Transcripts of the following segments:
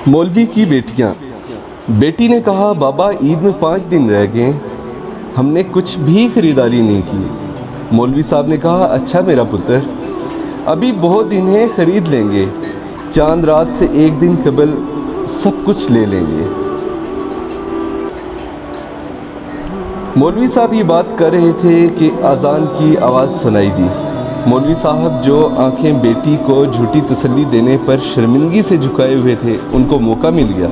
मौलवी की बेटियां। बेटी ने कहा, बाबा ईद में 5 दिन रह गए, हमने कुछ भी खरीदारी नहीं की। मौलवी साहब ने कहा, अच्छा मेरा पुत्र, अभी बहुत दिन है, खरीद लेंगे, चांद रात से 1 दिन कबल सब कुछ ले लेंगे। मौलवी साहब ये बात कर रहे थे कि अजान की आवाज़ सुनाई दी। मौलवी साहब जो आंखें बेटी को झूठी तसल्ली देने पर शर्मिंदगी से झुकाए हुए थे, उनको मौका मिल गया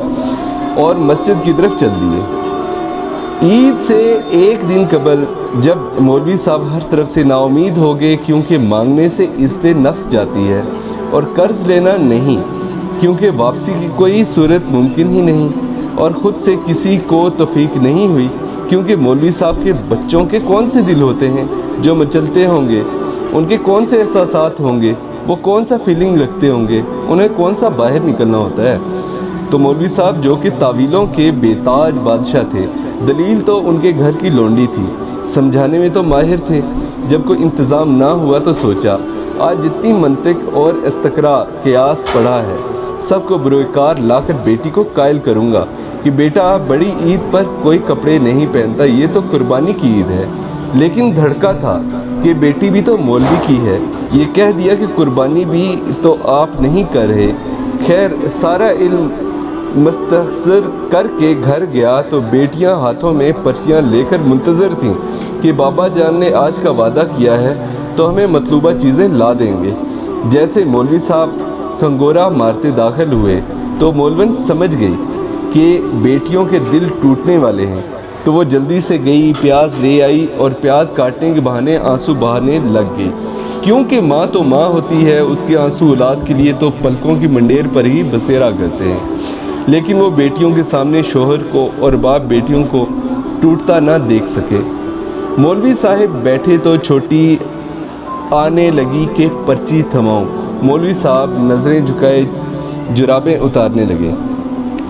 और मस्जिद की तरफ चल दिए। ईद से 1 दिन कबल जब मौलवी साहब हर तरफ से नाउमीद हो गए, क्योंकि मांगने से इज़्ज़त नफ्स जाती है, और कर्ज़ लेना नहीं, क्योंकि वापसी की कोई सूरत मुमकिन ही नहीं, और ख़ुद से किसी को तौफीक नहीं हुई, क्योंकि मौलवी साहब के बच्चों के कौन से दिल होते हैं जो मचलते होंगे, उनके कौन से एहसासात होंगे, वो कौन सा फीलिंग रखते होंगे, उन्हें कौन सा बाहर निकलना होता है। तो मौलवी साहब जो कि तावीलों के बेताज बादशाह थे, दलील तो उनके घर की लौंडी थी, समझाने में तो माहिर थे। जब कोई इंतज़ाम ना हुआ तो सोचा, आज जितनी मंतिक और इस्तकरा क़ियास पढ़ा है, सबको बुरोकार लाकर बेटी को कायल करूँगा कि बेटा बड़ी ईद पर कोई कपड़े नहीं पहनता, ये तो कुर्बानी की ईद है। लेकिन धड़का था कि बेटी भी तो मौलवी की है, ये कह दिया कि कुर्बानी भी तो आप नहीं कर रहे। खैर सारा इल्म मुस्तहज़र करके घर गया तो बेटियां हाथों में पर्चियां लेकर मुंतज़र थीं कि बाबा जान ने आज का वादा किया है तो हमें मतलूबा चीज़ें ला देंगे। जैसे मौलवी साहब खंगोरा मारते दाखिल हुए तो मौलवन समझ गई कि बेटियों के दिल टूटने वाले हैं, तो वो जल्दी से गई, प्याज ले आई और प्याज काटने के बहाने आंसू बहाने लग गई, क्योंकि माँ तो माँ होती है, उसके आंसू औलाद के लिए तो पलकों की मंडेर पर ही बसेरा करते हैं। लेकिन वो बेटियों के सामने शोहर को और बाप बेटियों को टूटता ना देख सके। मौलवी साहब बैठे तो छोटी आने लगी कि पर्ची थमाऊं। मौलवी साहब नज़रें झुकाए जुराबें उतारने लगे,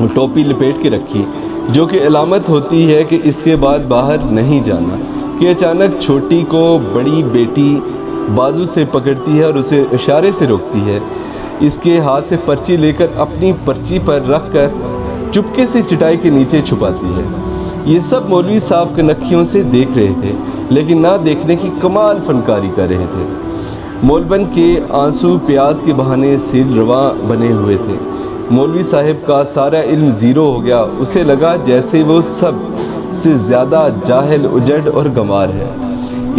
टोपी लपेट के रखी, जो कि अलामत होती है कि इसके बाद बाहर नहीं जाना, कि अचानक छोटी को बड़ी बेटी बाजू से पकड़ती है और उसे इशारे से रोकती है। इसके हाथ से पर्ची लेकर अपनी पर्ची पर रख कर चुपके से चटाई के नीचे छुपाती है। ये सब मौलवी साहब कनखियों से देख रहे थे, लेकिन ना देखने की कमाल फनकारी कर रहे थे। मौलवन के आंसू प्याज के बहाने सील रवा बने हुए थे। मौलवी साहब का सारा इल्म ज़ीरो हो गया, उसे लगा जैसे वो सब से ज़्यादा जाहिल, उजड़ और गंवार है।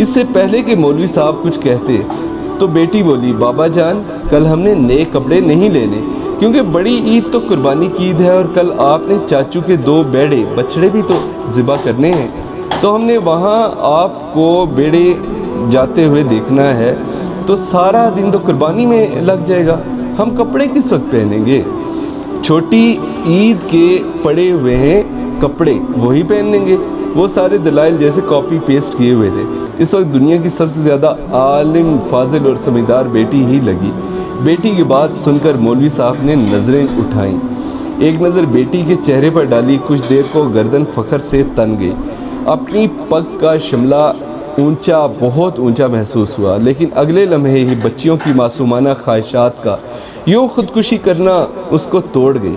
इससे पहले कि मौलवी साहब कुछ कहते तो बेटी बोली, बाबा जान कल हमने नए कपड़े नहीं लेने, क्योंकि बड़ी ईद तो कुर्बानी की ईद है, और कल आपने चाचू के 2 बेड़े बछड़े भी तो ज़िबा करने हैं, तो हमने वहाँ आपको बेड़े जाते हुए देखना है, तो सारा दिन तो कुर्बानी में लग जाएगा, हम कपड़े किस वक्त पहनेंगे। छोटी ईद के पड़े हुए हैं कपड़े, वही पहन लेंगे। वो सारे दलाइल जैसे कॉपी पेस्ट किए हुए थे। इस वक्त दुनिया की सबसे ज़्यादा आलिम, फाजिल और समझदार बेटी ही लगी। बेटी की बात सुनकर मौलवी साहब ने नज़रें उठाईं, एक नज़र बेटी के चेहरे पर डाली, कुछ देर को गर्दन फ़ख्र से तन गई। अपनी पग का शिमला ऊंचा, बहुत ऊंचा महसूस हुआ, लेकिन अगले लम्हे ही बच्चियों की मासूमाना ख्वाहिशात का यूँ खुदकुशी करना उसको तोड़ गई।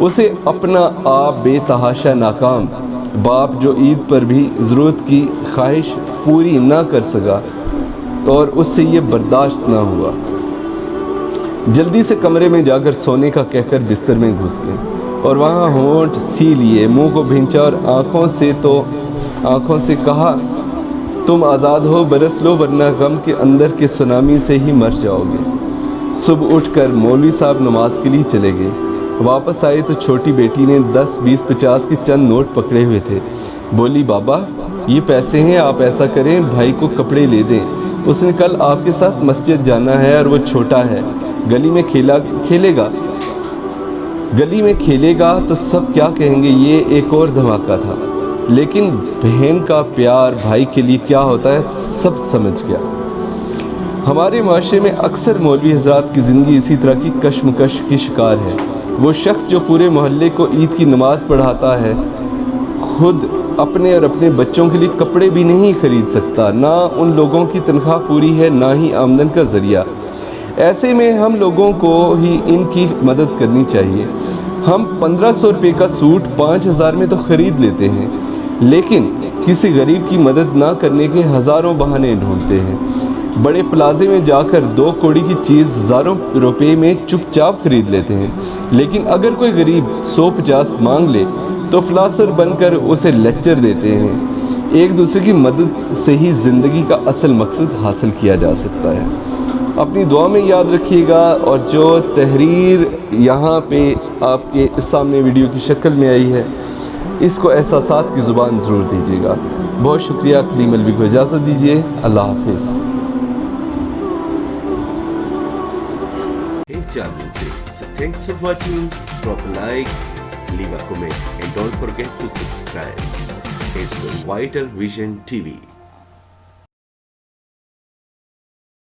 उसे अपना आप बेतहाशा नाकाम बाप, जो ईद पर भी ज़रूरत की ख्वाहिश पूरी ना कर सका, और उससे ये बर्दाश्त ना हुआ। जल्दी से कमरे में जाकर सोने का कहकर बिस्तर में घुस गए और वहाँ होंठ सी लिए, मुंह को भींचा और आँखों से कहा, तुम आज़ाद हो, बरस लो, वरना गम के अंदर के सुनामी से ही मर जाओगे। सुबह उठकर मौलवी साहब नमाज के लिए चले गए। वापस आए तो छोटी बेटी ने 10, 20, 50 के चंद नोट पकड़े हुए थे। बोली, बाबा ये पैसे हैं, आप ऐसा करें भाई को कपड़े ले दें, उसने कल आपके साथ मस्जिद जाना है और वो छोटा है, गली में खेलेगा तो सब क्या कहेंगे। ये एक और धमाका था, लेकिन बहन का प्यार भाई के लिए क्या होता है सब समझ गया। हमारे माशरे में अक्सर मौलवी हज़रात की ज़िंदगी इसी तरह की कश्मकश की शिकार है। वो शख्स जो पूरे मोहल्ले को ईद की नमाज़ पढ़ाता है, खुद اپنے اور اپنے بچوں کے لیے کپڑے بھی نہیں خرید سکتا، نہ ان لوگوں کی تنخواہ پوری ہے، نہ ہی آمدن کا ذریعہ۔ ایسے میں ہم لوگوں کو ہی ان کی مدد کرنی چاہیے۔ ہم 1500 روپے کا سوٹ 5000 میں تو خرید لیتے ہیں، لیکن کسی غریب کی مدد نہ کرنے کے ہزاروں بہانے ڈھونڈتے ہیں۔ بڑے پلازے میں جا کر 2 کوڑی کی چیز ہزاروں روپے میں چپ چاپ خرید لیتے ہیں، لیکن اگر کوئی غریب 150 مانگ لے تو فلاسر بن کر اسے لیکچر دیتے ہیں۔ ایک دوسرے کی مدد سے ہی زندگی کا اصل مقصد حاصل کیا جا سکتا ہے۔ اپنی دعا میں یاد رکھیے گا، اور جو تحریر یہاں پہ آپ کے سامنے ویڈیو کی شکل میں آئی ہے، اس کو احساسات کی زبان ضرور دیجیے گا۔ بہت شکریہ۔ کلیم الوی کو اجازت دیجیے۔ اللہ حافظ۔ Hey channel friends, thanks for watching. Drop a like, leave a comment and don't forget to subscribe. It's Vital Vision TV.